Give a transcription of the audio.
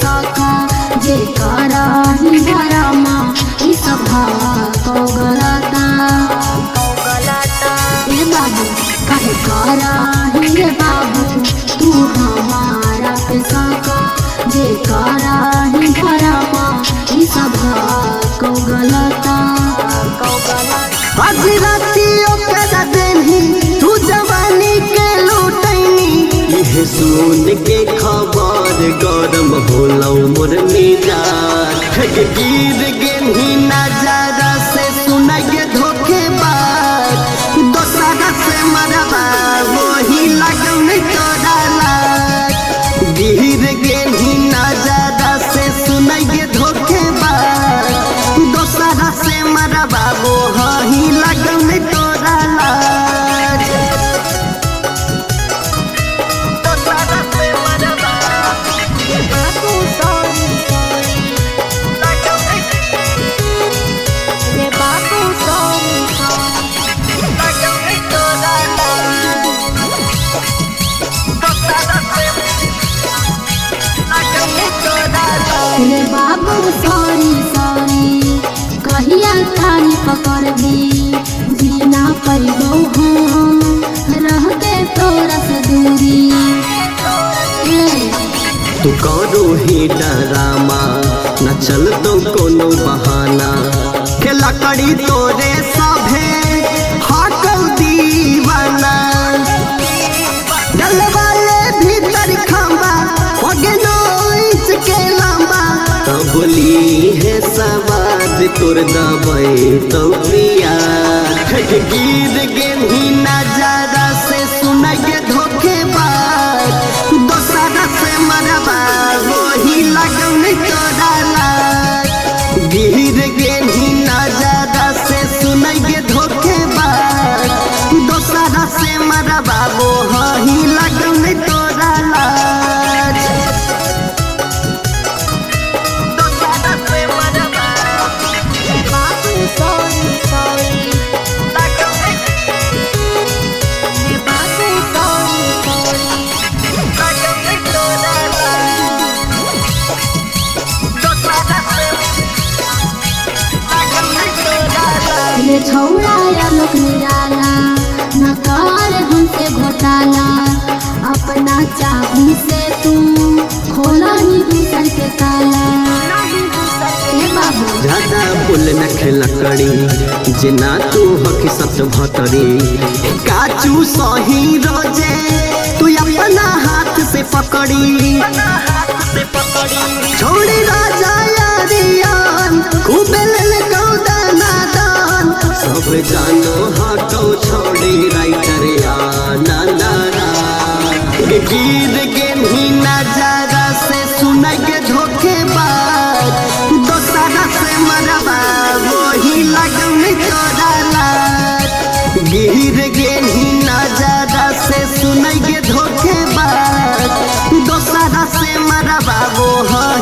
सका जे कराही भरमा ई सभा कौगलता ए बाबू काहे कराही रे बाबू तू हमारा पे सका जे कराही भरमा ई सभा कौगलता आज रातियों के दिन ही तू जवानी के लूटैनी यह सुन के खबर गरम होलौ मोर मिजाज गिर गेली नजारा से सुनाइए धोखेबाज दोसरा से मरबा वही लगन तोरा लाज गिर गेली नजारा से सुनाइए धोखेबाज दोसरा से मरबा वही लगन तोरा लाज रे बाबू सॉरी सॉरी कहिया तारी पकड़ दी जीना पैबो हम रह के तोरा से दूरी तू करो ही डरामा न चल तो कोनो बहाना के लकड़ी तोरे सभे हकल दीवाना डल वाले भीतर खंबा होगे नोइस के लंबा बोली है सवाद तोर दबे तो प्रिया गिर गेली नजारा से सुनाइए धोखेबाज दोसरा से मरबा वही लगन तोरा लाज गिर गेली नजारा से सुनाइए धोखेबाज दोसरा से मरबा वही लगन तोरा लाज रे छौड़ा या लोक निराला न कर हमसे घोटाला अपना चाबी से तू खोला ही दूसर के ताला ए बाबू ज्यादा बोल न लकड़ी जिना तू हकी सत भतरी काचू सही रोजे तू अपना हाथ से पकड़ी छोड़ी राजा यारियान खूबे ले कौदाना दान सब जानो हटो छोड़ी राइटर आना नारा गिर गेली नजारा से सुनाइए धोखेबाज दोसरा से मरबा वही लगन तोरा लाज गिर गेली नजारा से सुनाइए धोखेबाज दोसरा से मरबा वही